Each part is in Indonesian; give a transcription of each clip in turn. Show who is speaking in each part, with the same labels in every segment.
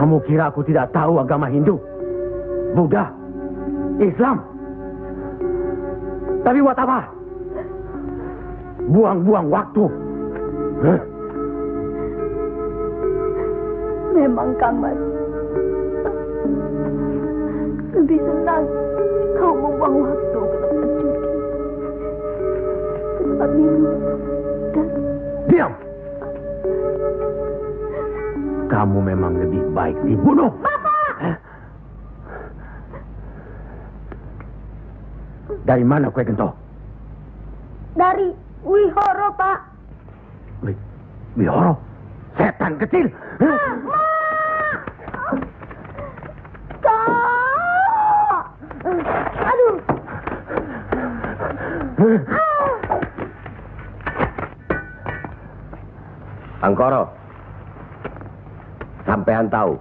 Speaker 1: Kamu kira aku tidak tahu agama Hindu, Buddha, Islam? Tapi buat apa? Buang-buang waktu. Huh?
Speaker 2: Memang, Kamas. Lebih senang kau membuang waktu ke tempat judi, ke tempat minum, dan...
Speaker 1: Diam! Kamu memang lebih baik dibunuh.
Speaker 2: Bapak!
Speaker 1: Dari mana kue gento?
Speaker 2: Dari Wihoro, Pak.
Speaker 1: Wihoro? Setan kecil.
Speaker 2: Kak! Aduh.
Speaker 3: Angkoro, sampean tahu,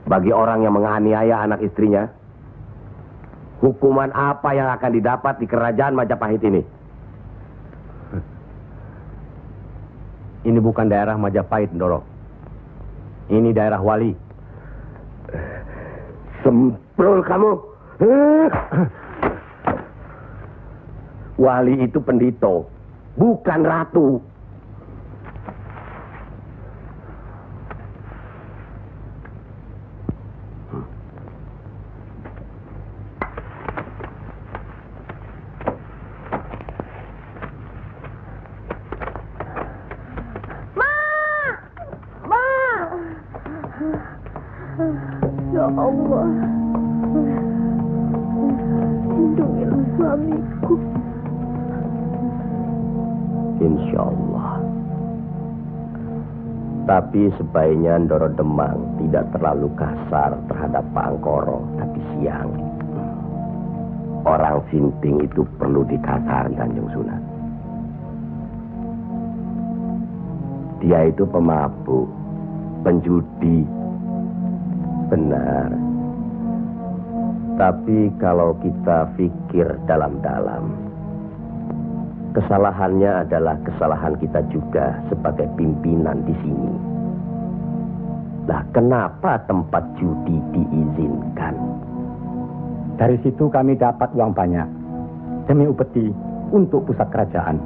Speaker 3: bagi orang yang menganiaya anak istrinya, hukuman apa yang akan didapat di kerajaan Majapahit ini?
Speaker 1: Ini bukan daerah Majapahit, Ndoro. Ini daerah Wali.
Speaker 3: Semprol kamu. Wali itu pendito, bukan ratu.
Speaker 2: Ya Allah, lindungilah suamiku.
Speaker 3: Insya Allah. Tapi sebaiknya Ndoro Demang tidak terlalu kasar terhadap Pak Angkoro, tapi siang. Orang sinting itu perlu dikasarin, Kanjeng Sunan. Dia itu pemabuk, penjudi. Benar. Tapi kalau kita pikir dalam-dalam, kesalahannya adalah kesalahan kita juga sebagai pimpinan di sini. Nah, kenapa tempat judi diizinkan?
Speaker 1: Dari situ kami dapat uang banyak demi upeti untuk pusat kerajaan.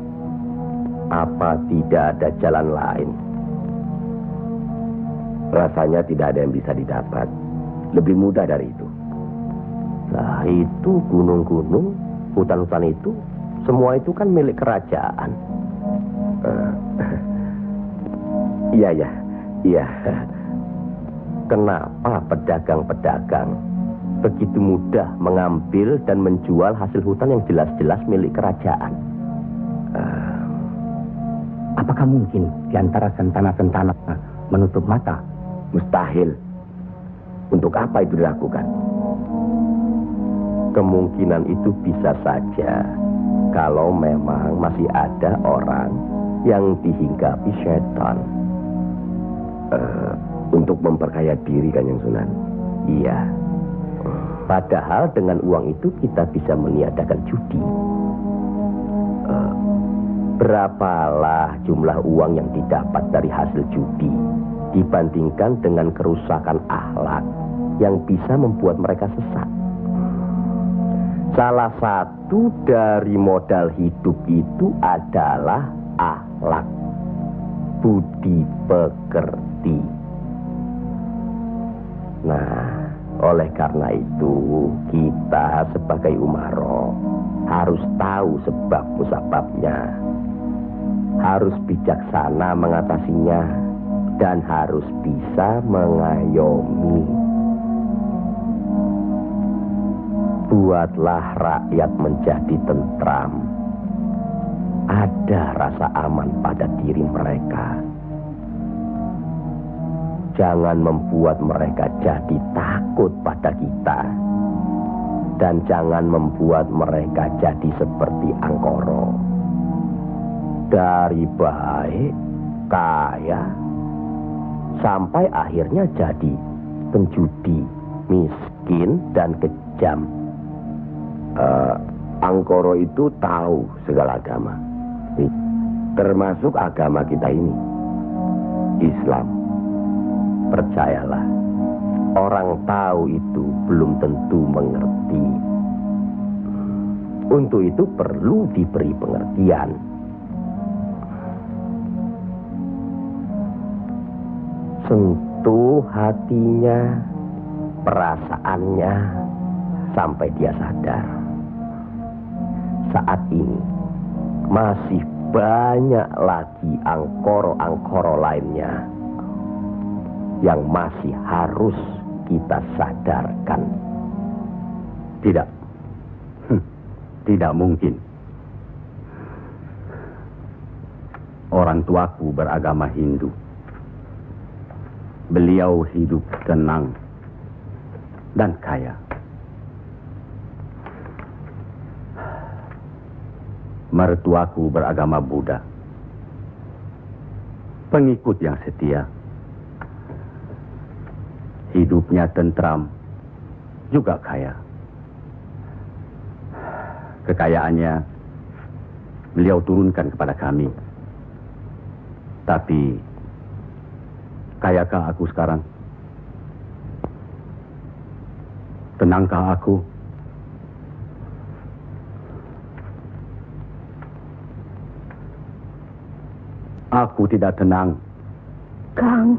Speaker 3: Apa tidak ada jalan lain? Rasanya tidak ada yang bisa didapat. Lebih mudah dari itu. Nah, itu gunung-gunung, hutan-hutan itu, semua itu kan milik kerajaan. Iya. Kenapa pedagang-pedagang begitu mudah mengambil dan menjual hasil hutan yang jelas-jelas milik kerajaan?
Speaker 1: Apakah mungkin di antara sentana-sentana menutup mata?
Speaker 3: Mustahil. Untuk apa itu dilakukan? Kemungkinan itu bisa saja kalau memang masih ada orang yang dihinggapi setan untuk memperkaya diri, Kanjeng Sunan. Iya. Padahal dengan uang itu kita bisa meniadakan judi. Berapalah jumlah uang yang didapat dari hasil judi dibandingkan dengan kerusakan akhlak yang bisa membuat mereka sesat. Salah satu dari modal hidup itu adalah akhlak, budi pekerti. Nah, oleh karena itu kita sebagai umaro harus tahu sebab musababnya, harus bijaksana mengatasinya, dan harus bisa mengayomi. Buatlah rakyat menjadi tentram. Ada rasa aman pada diri mereka. Jangan membuat mereka jadi takut pada kita. Dan jangan membuat mereka jadi seperti Angkoro. Dari baik, kaya, sampai akhirnya jadi penjudi, miskin, dan kejam. Angkoro itu tahu segala agama, termasuk agama kita ini. Islam. Percayalah, orang tahu itu belum tentu mengerti. Untuk itu perlu diberi pengertian. Sentuh hatinya, perasaannya, sampai dia sadar. Saat ini masih banyak lagi angkoro-angkoro lainnya yang masih harus kita sadarkan.
Speaker 1: Tidak. Tidak mungkin. Orang tuaku beragama Hindu. Beliau hidup tenang dan kaya. Mertuaku beragama Buddha. Pengikut yang setia. Hidupnya tentram, juga kaya. Kekayaannya beliau turunkan kepada kami. Tapi, kayakah aku sekarang? Tenangkah aku? Aku tidak tenang.
Speaker 2: Kang.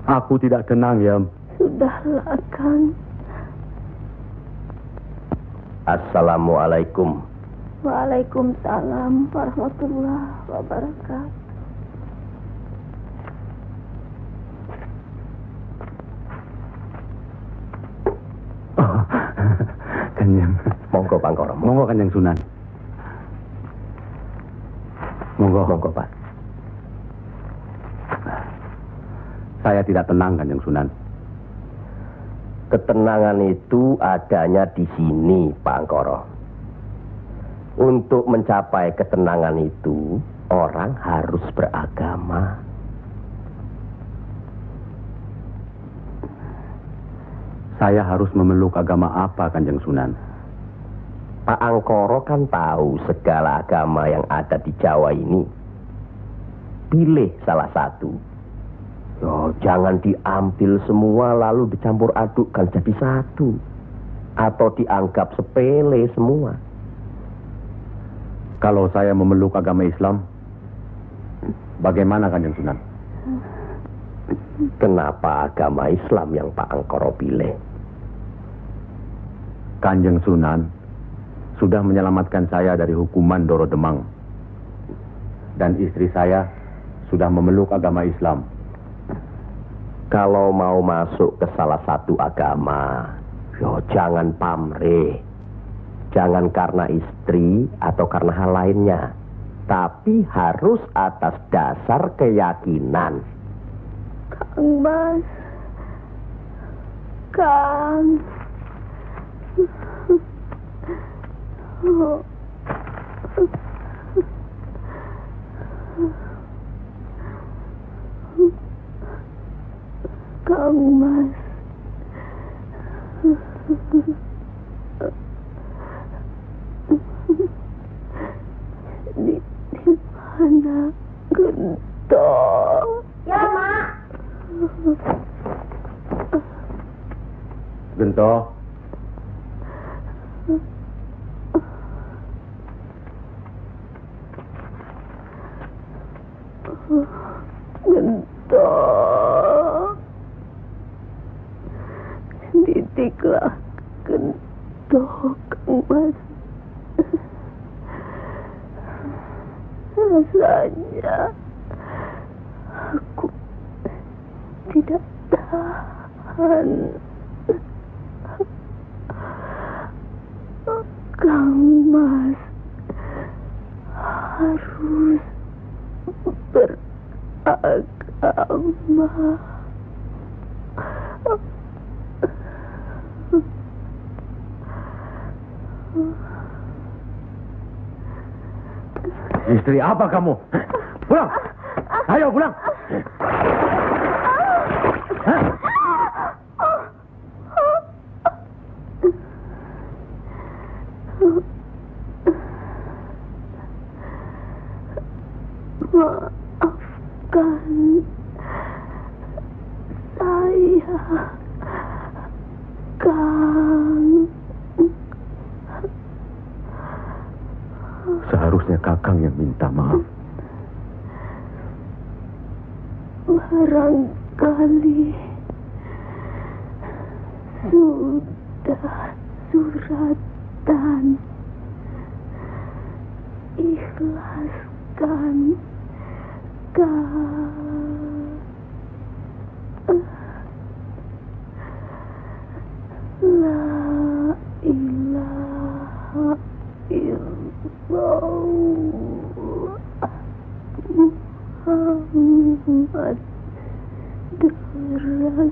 Speaker 1: Aku tidak tenang, Yam.
Speaker 2: Sudahlah, Kang.
Speaker 3: Assalamualaikum.
Speaker 2: Waalaikumsalam warahmatullahi wabarakatuh.
Speaker 1: Oh, Kanjeng.
Speaker 3: Monggo, Pangkoro.
Speaker 1: Monggo, Kanjeng Sunan. Monggo.
Speaker 3: Monggo, Pak.
Speaker 1: Saya tidak tenang, Kanjeng Sunan.
Speaker 3: Ketenangan itu adanya di sini, Pak Angkoro. Untuk mencapai ketenangan itu, orang harus beragama.
Speaker 1: Saya harus memeluk agama apa, Kanjeng Sunan?
Speaker 3: Pak Angkoro kan tahu segala agama yang ada di Jawa ini. Pilih salah satu. Oh, jangan diambil semua lalu dicampur adukkan jadi satu. Atau dianggap sepele semua.
Speaker 1: Kalau saya memeluk agama Islam, bagaimana, Kanjeng Sunan?
Speaker 3: Kenapa agama Islam yang Pak Angkoro pilih?
Speaker 1: Kanjeng Sunan sudah menyelamatkan saya dari hukuman Doro Demang. Dan istri saya sudah memeluk agama Islam.
Speaker 3: Kalau mau masuk ke salah satu agama, jangan pamrih. Jangan karena istri atau karena hal lainnya. Tapi harus atas dasar keyakinan.
Speaker 2: Kang Mas. Kang. Kang Mas. Di mana Gento?
Speaker 4: Ya, Mak.
Speaker 1: Gento.
Speaker 2: Gento. Didiklah Gento, Kang Mas. Rasanya aku tidak tahan. Kang Mas harus beragama.
Speaker 1: Istri apa kamu? Pulang! Ayo pulang! Hah?
Speaker 2: Maafkan saya, Kang.
Speaker 1: Seharusnya Kakang yang minta maaf.
Speaker 2: Barangkali sudah suratan. Ikhlaskan, Kang. La ilaha illallah Muhammad Rasulullah.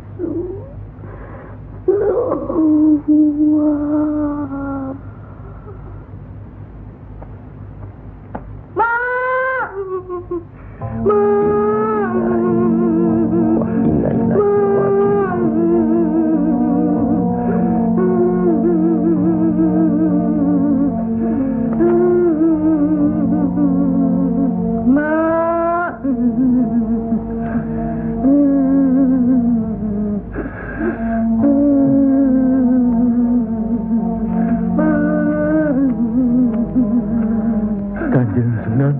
Speaker 1: Kanjeng Sunan,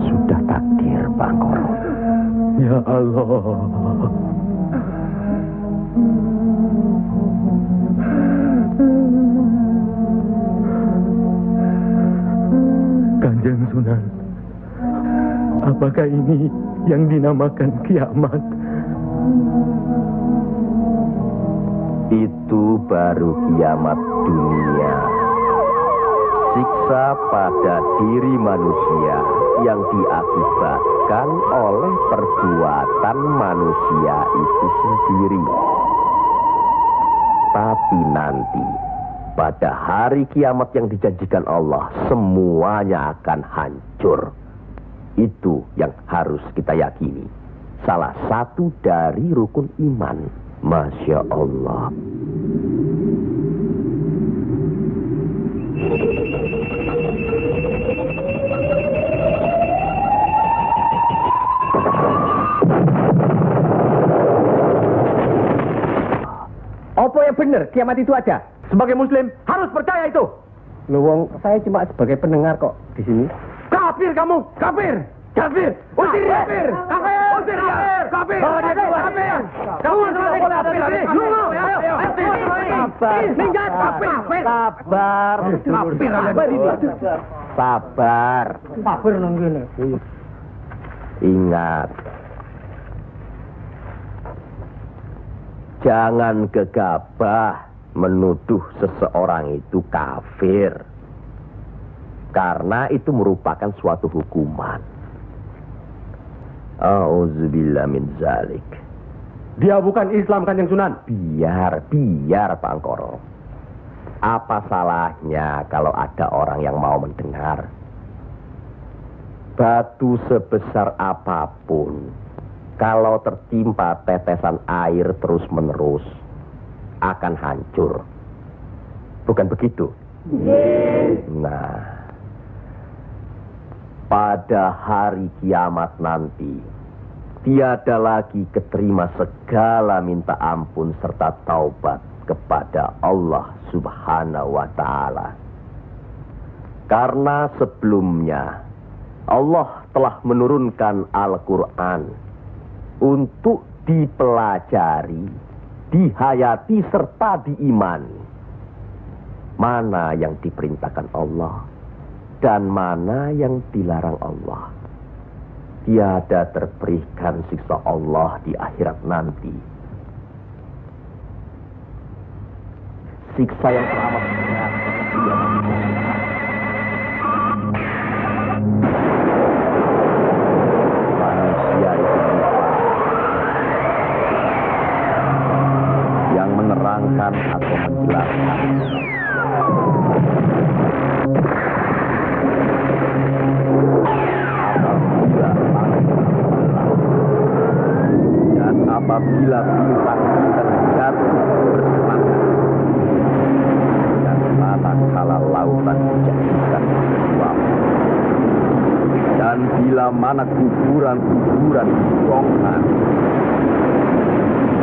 Speaker 3: Sudah takdir, Bangkoro.
Speaker 1: ya Allah. Kanjeng Sunan, apakah ini yang dinamakan kiamat?
Speaker 3: Itu baru kiamat dunia. Siksa pada diri manusia yang diakibatkan oleh perbuatan manusia itu sendiri. Tapi nanti, pada hari kiamat yang dijanjikan Allah, semuanya akan hancur. Itu yang harus kita yakini. Salah satu dari rukun iman. Masya Allah.
Speaker 5: Apa yang benar? Kiamat itu ada.
Speaker 1: Sebagai Muslim harus percaya itu.
Speaker 5: Luwung, saya cuma sebagai pendengar kok di sini.
Speaker 1: Kafir kamu, kafir, kafir, usir dia, kafir, usir dia, kafir, bawa dia keluar, kafir, kamu selesai kafir, minggat, kafir,
Speaker 3: Sabar.
Speaker 1: kafir ini,
Speaker 3: Sabar.
Speaker 5: Kafir nunggini.
Speaker 3: Ingat. Jangan gegabah menuduh seseorang itu kafir. Karena itu merupakan suatu hukuman. Auzubillah min zalik.
Speaker 1: dia bukan Islam, Kanjeng Sunan.
Speaker 3: Biar Bangkoro. Apa salahnya kalau ada orang yang mau mendengar? Batu sebesar apapun, kalau tertimpa tetesan air terus-menerus, akan hancur. Bukan begitu? Nah, pada hari kiamat nanti, tiada lagi keterima segala minta ampun serta taubat kepada Allah Subhanahu wa Ta'ala. Karena sebelumnya Allah telah menurunkan Al-Quran untuk dipelajari, dihayati serta diimani. Mana yang diperintahkan Allah dan mana yang dilarang Allah. Tiada terberikan siksa Allah di akhirat nanti. Siksa yang teramat berat. Manusia itu bisa yang menerangkan atau menjelaskan. Apabila bintang jatuh berselang dan tak kala lautan dijadikan uap dan
Speaker 1: bila mana kuburan-kuburan kosongan,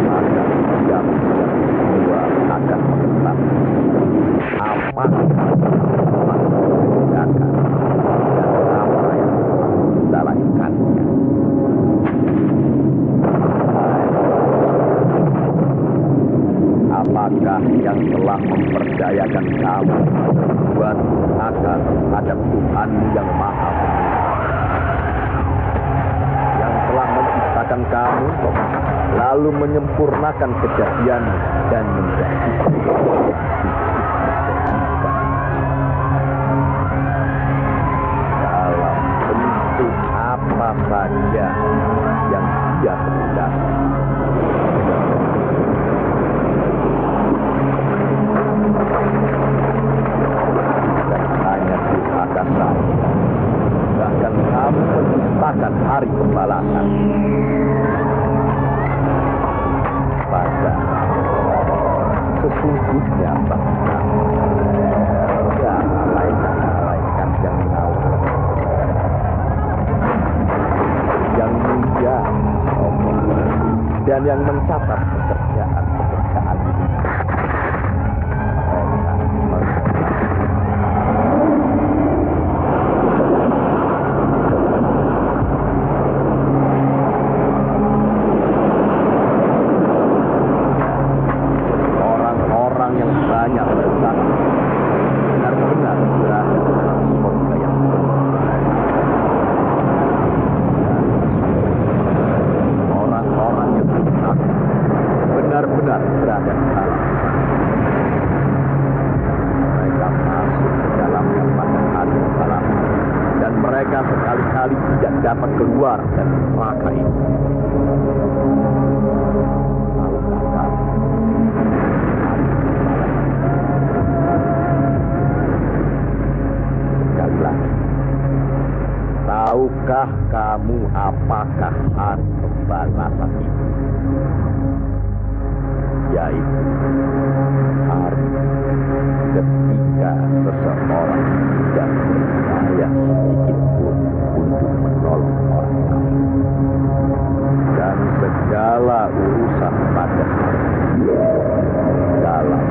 Speaker 1: maka setiap semua akan mengetap. Apa yang telah dikerjakan dan apa yang telah kita lakukannya. Apakah yang telah mempercayakan kamu buat akan terhadap Tuhan yang Maha Penyayang, yang telah menciptakan kamu, lalu menyempurnakan kejadian dan menjadi dalam bentuk apa saja yang Dia kehendaki. Bahkan kamu menciptakan hari pembalasan. Padahal sesungguhnya bahkan malaikat yang tahu, yang mulia dan yang mencatat pekerjaan-pekerjaan itu. Sekali-kali tidak dapat keluar dari neraka ini. Sekali lagi, tahukah kamu apakah hari pembalasan itu? Yaitu hari ketika seseorang tidak berdaya sedikit pun untuk menolong orang lain, dan segala urusan pada hari dalam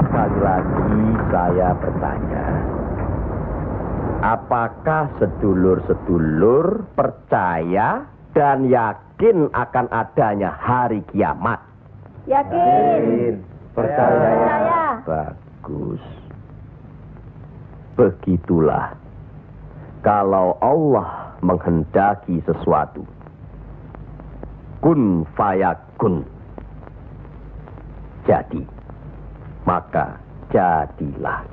Speaker 1: sekali lagi saya bertanya, apakah sedulur-sedulur percaya dan yakin akan adanya hari kiamat?
Speaker 2: Yakin.
Speaker 1: Percaya. Bagus. Begitulah. Kalau Allah menghendaki sesuatu, kun fayakun. Jadi, maka jadilah.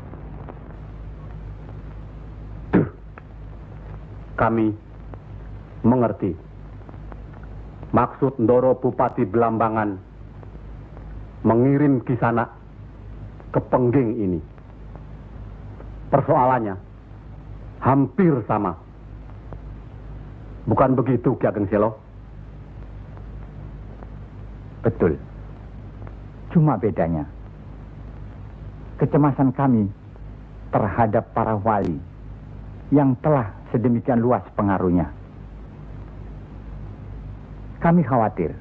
Speaker 6: Kami mengerti maksud Ndoro Bupati Belambangan mengirim Kisanak ke Pengging ini. Persoalannya hampir sama. Bukan begitu, Ki Ageng Selo?
Speaker 5: Betul. Cuma bedanya, kecemasan kami terhadap para wali yang telah sedemikian luas pengaruhnya. Kami khawatir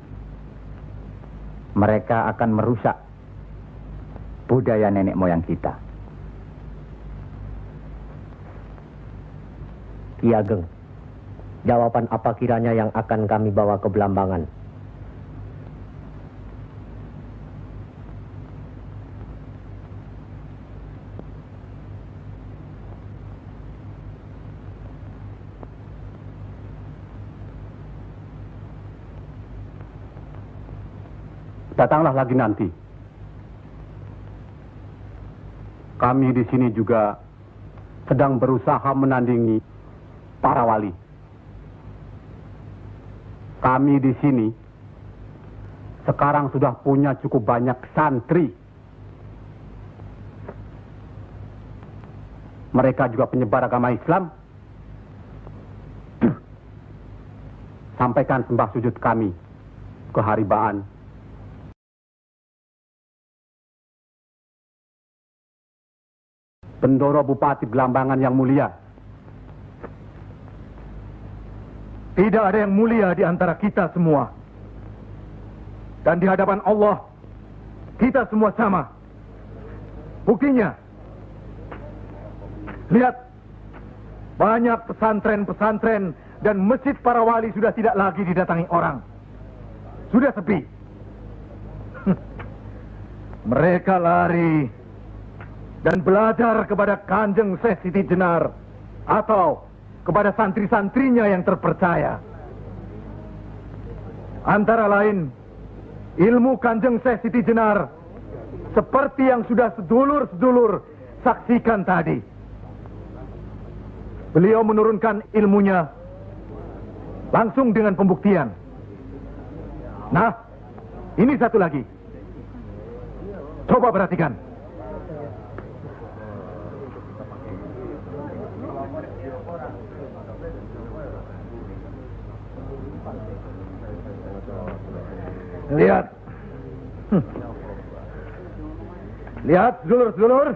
Speaker 5: mereka akan merusak budaya nenek moyang kita.
Speaker 3: Ki Ageng, jawaban apa kiranya yang akan kami bawa ke Belambangan?
Speaker 6: Datanglah lagi nanti. Kami di sini juga sedang berusaha menandingi para wali. Kami di sini sekarang sudah punya cukup banyak santri. Mereka juga penyebar agama Islam. Sampaikan sembah sujud kami ke Haribaan Bendoro Bupati Belambangan yang mulia. Tidak ada yang mulia di antara kita semua. Dan di hadapan Allah, kita semua sama. Buktinya, lihat, banyak pesantren-pesantren dan masjid para wali sudah tidak lagi didatangi orang. Sudah sepi. Mereka lari dan belajar kepada Kanjeng Syekh Siti Jenar atau kepada santri-santrinya yang terpercaya. Antara lain, ilmu Kanjeng Syekh Siti Jenar seperti yang sudah sedulur-sedulur saksikan tadi. Beliau menurunkan ilmunya langsung dengan pembuktian. Nah, ini satu lagi. Coba perhatikan. Lihat. Lihat, sedulur-sedulur.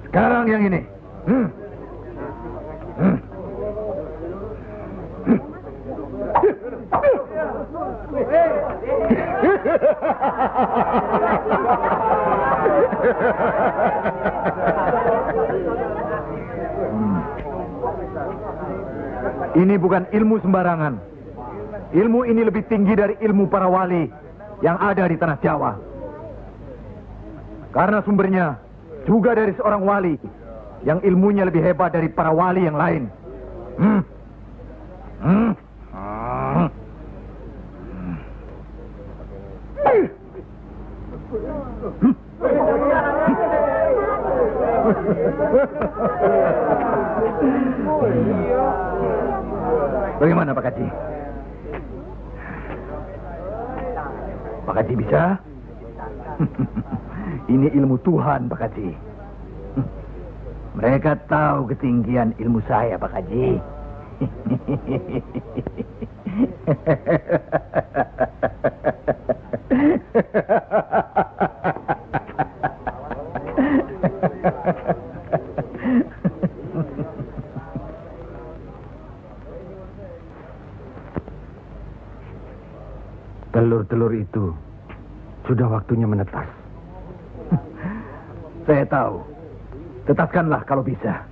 Speaker 6: Sekarang yang ini. Ini bukan ilmu sembarangan. Ilmu ini lebih tinggi dari ilmu para wali yang ada di tanah Jawa. Karena sumbernya juga dari seorang wali yang ilmunya lebih hebat dari para wali yang lain. Bagaimana Pak Haji? Pak Haji bisa? Ini ilmu Tuhan Pak Haji. Mereka tahu ketinggian ilmu saya Pak Haji.
Speaker 1: Telur-telur itu sudah waktunya menetas.
Speaker 6: Saya tahu. Tetaskanlah kalau bisa.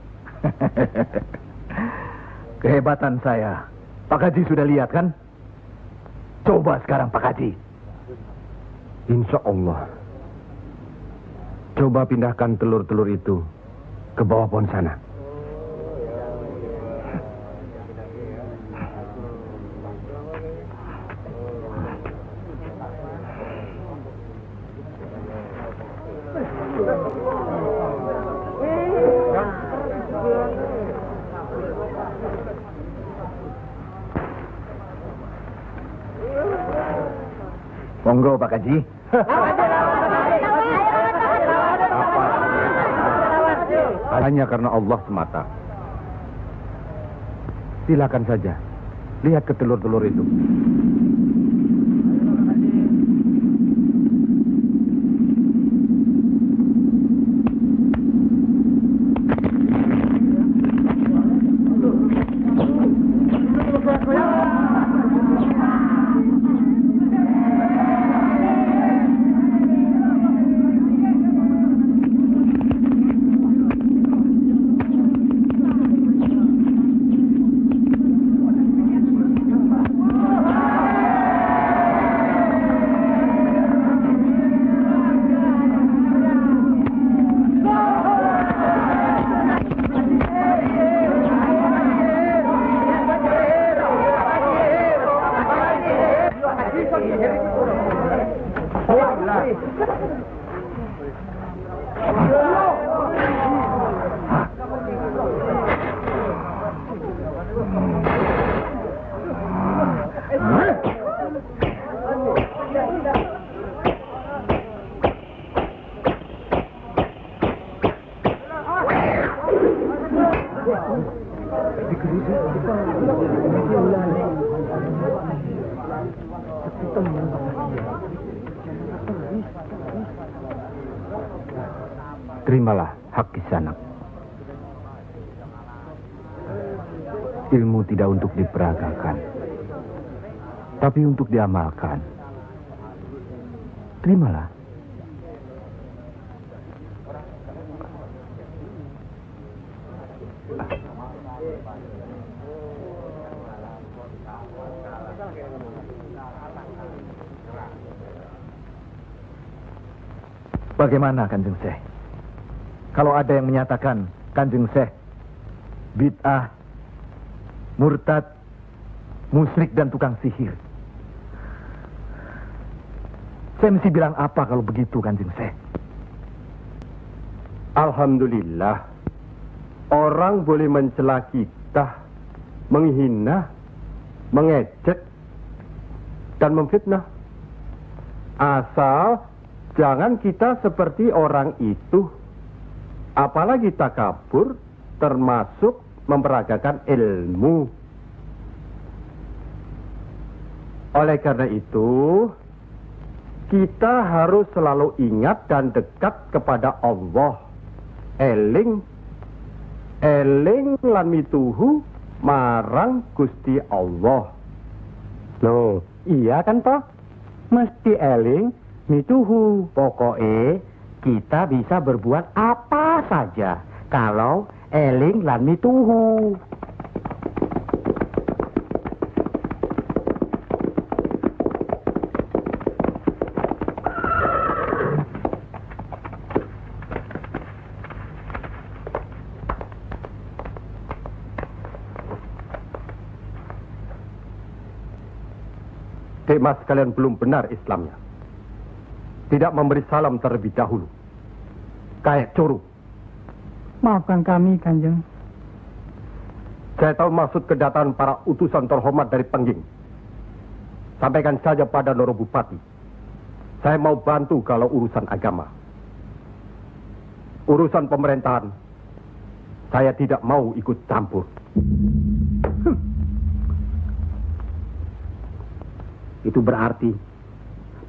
Speaker 6: Kehebatan saya. Pak Haji sudah lihat kan? Coba sekarang Pak Haji.
Speaker 1: Insya Allah. Coba pindahkan telur-telur itu ke bawah pohon sana.
Speaker 6: Monggo Pak Haji.
Speaker 1: Hanya karena Allah semata. Silakan saja. Lihat ke telur-telur itu.
Speaker 5: Terimalah hak Kisanak. Ilmu tidak untuk diperagakan, tapi untuk diamalkan. Terimalah.
Speaker 6: Bagaimana Kanjeng Syekh? Kalau ada yang menyatakan Kanjeng Syekh bid'ah, murtad, musyrik dan tukang sihir, saya mesti bilang apa kalau begitu Kanjeng Syekh?
Speaker 7: Alhamdulillah, orang boleh mencela kita, menghina, mengejek, dan memfitnah. Asal jangan kita seperti orang itu, apalagi takabur, termasuk memperagakan ilmu. Oleh karena itu, kita harus selalu ingat dan dekat kepada Allah. Eling lan mituhu marang Gusti Allah.
Speaker 5: Loh, iya kan toh? Mesti eling mituhu. Pokoknya kita bisa berbuat apa saja kalau eling lan mituhu.
Speaker 7: Mas kalian belum benar Islamnya. Tidak memberi salam terlebih dahulu. Kayak curu.
Speaker 8: Maafkan kami, Kanjeng.
Speaker 7: Saya tahu maksud kedatangan para utusan terhormat dari Pengging. Sampaikan saja pada Noro Bupati. Saya mau bantu kalau urusan agama. Urusan pemerintahan, saya tidak mau ikut campur.
Speaker 3: Itu berarti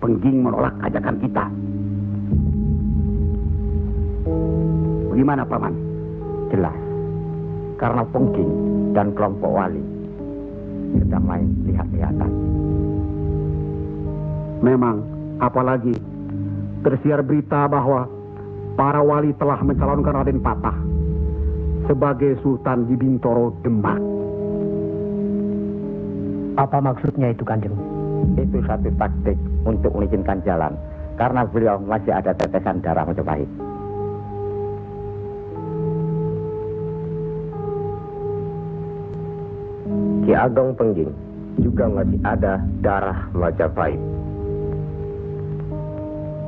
Speaker 3: Pengging menolak ajakan kita. Bagaimana, Paman?
Speaker 5: Jelas, karena Pengging dan kelompok wali sedang main lihat-lihatan.
Speaker 7: Memang, apalagi tersiar berita bahwa para wali telah mencalonkan Raden Patah sebagai Sultan di Bintoro Demak.
Speaker 3: Apa maksudnya itu, Kanjeng?
Speaker 5: Itu satu taktik untuk mengizinkan jalan, karena beliau masih ada tetesan darah Majapahit.
Speaker 3: Ki Ageng Pengging juga masih ada darah Majapahit.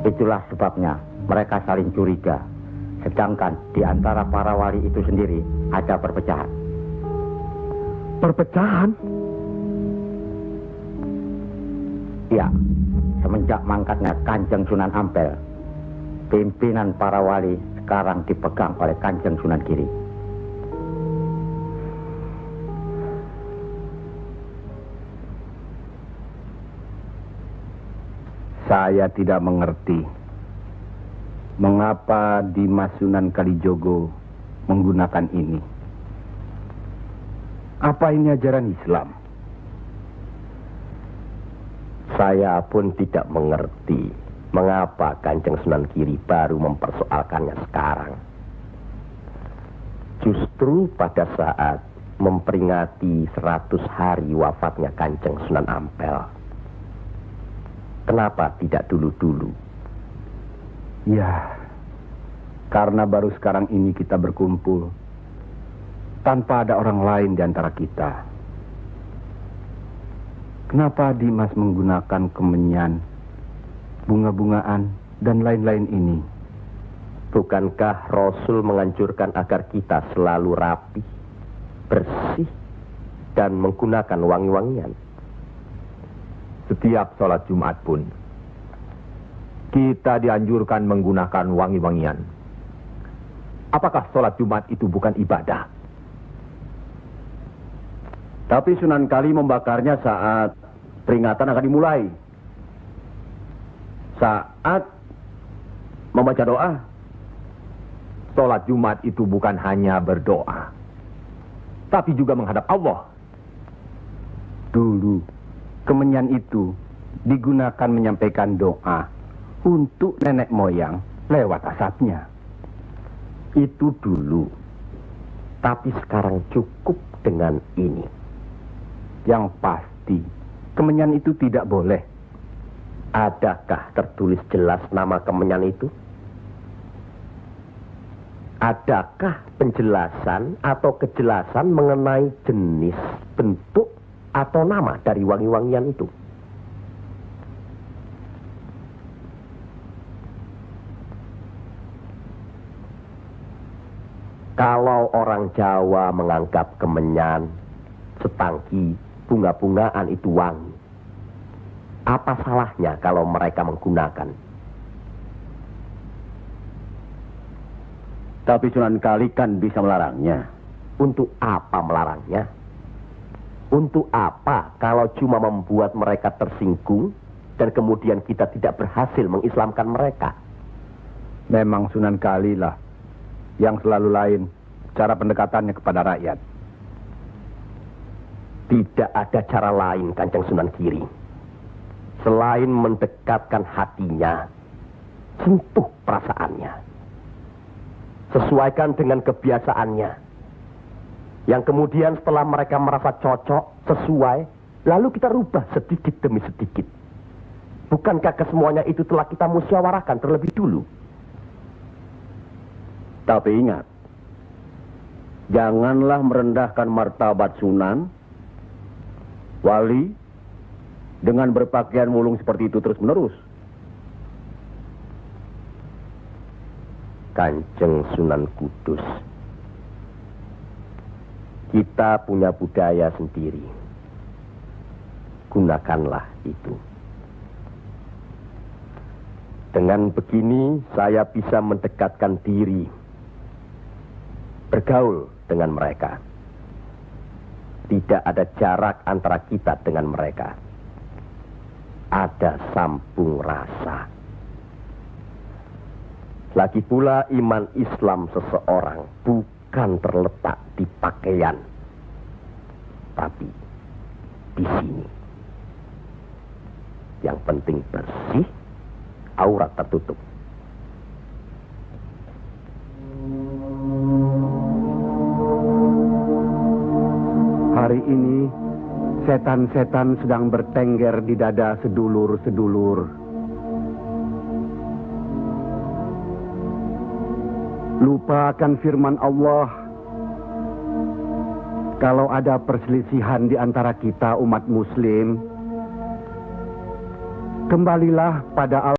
Speaker 5: Itulah sebabnya mereka saling curiga, sedangkan di antara para wali itu sendiri ada perpecahan.
Speaker 7: Perpecahan?
Speaker 5: Ya, semenjak mangkatnya Kanjeng Sunan Ampel, pimpinan para wali sekarang dipegang oleh Kanjeng Sunan Giri.
Speaker 1: Saya tidak mengerti mengapa Dimas Sunan Kalijogo menggunakan ini. Apa ini ajaran Islam?
Speaker 3: Saya pun tidak mengerti mengapa Kanjeng Sunan Giri baru mempersoalkannya sekarang. Justru pada saat memperingati 100 hari wafatnya Kanjeng Sunan Ampel. Kenapa tidak dulu-dulu?
Speaker 1: Ya, karena baru sekarang ini kita berkumpul tanpa ada orang lain di antara kita. Kenapa Dimas menggunakan kemenyan, bunga-bungaan, dan lain-lain ini?
Speaker 3: Bukankah Rasul menganjurkan agar kita selalu rapi, bersih, dan menggunakan wangi-wangian?
Speaker 1: Setiap sholat Jumat pun, kita dianjurkan menggunakan wangi-wangian. Apakah sholat Jumat itu bukan ibadah? Tapi Sunan Kali membakarnya saat peringatan akan dimulai. Saat membaca doa. Sholat Jumat itu bukan hanya berdoa, tapi juga menghadap Allah.
Speaker 7: Dulu, kemenyan itu digunakan menyampaikan doa untuk nenek moyang lewat asapnya.
Speaker 3: Itu dulu. Tapi sekarang cukup dengan ini.
Speaker 7: Yang pasti, kemenyan itu tidak boleh.
Speaker 3: Adakah tertulis jelas nama kemenyan itu? Adakah penjelasan atau kejelasan mengenai jenis, bentuk, atau nama dari wangi-wangian itu? Kalau orang Jawa menganggap kemenyan, setangki, bunga-bungaan itu wangi, apa salahnya kalau mereka menggunakan?
Speaker 1: Tapi Sunan Kali kan bisa melarangnya.
Speaker 3: Untuk apa melarangnya? Untuk apa kalau cuma membuat mereka tersinggung dan kemudian kita tidak berhasil mengislamkan mereka?
Speaker 7: Memang Sunan Kali lah yang selalu lain cara pendekatannya kepada rakyat.
Speaker 3: Tidak ada cara lain, Kanjeng Sunan Giri, selain mendekatkan hatinya, sentuh perasaannya, sesuaikan dengan kebiasaannya, yang kemudian setelah mereka merasa cocok, sesuai, lalu kita rubah sedikit demi sedikit. Bukankah kesemuanya itu telah kita musyawarahkan terlebih dulu?
Speaker 1: Tapi ingat, janganlah merendahkan martabat Sunan, wali, dengan berpakaian mulung seperti itu terus-menerus.
Speaker 3: Kanjeng Sunan Kudus, kita punya budaya sendiri. Gunakanlah itu. Dengan begini saya bisa mendekatkan diri, bergaul dengan mereka. Tidak ada jarak antara kita dengan mereka. Ada sambung rasa. Lagi pula iman Islam seseorang bukan terletak di pakaian, tapi di sini. Yang penting bersih, aurat tertutup.
Speaker 7: Hari ini, setan-setan sedang bertengger di dada sedulur-sedulur. Lupa akan firman Allah. Kalau ada perselisihan di antara kita umat muslim, kembalilah pada Allah.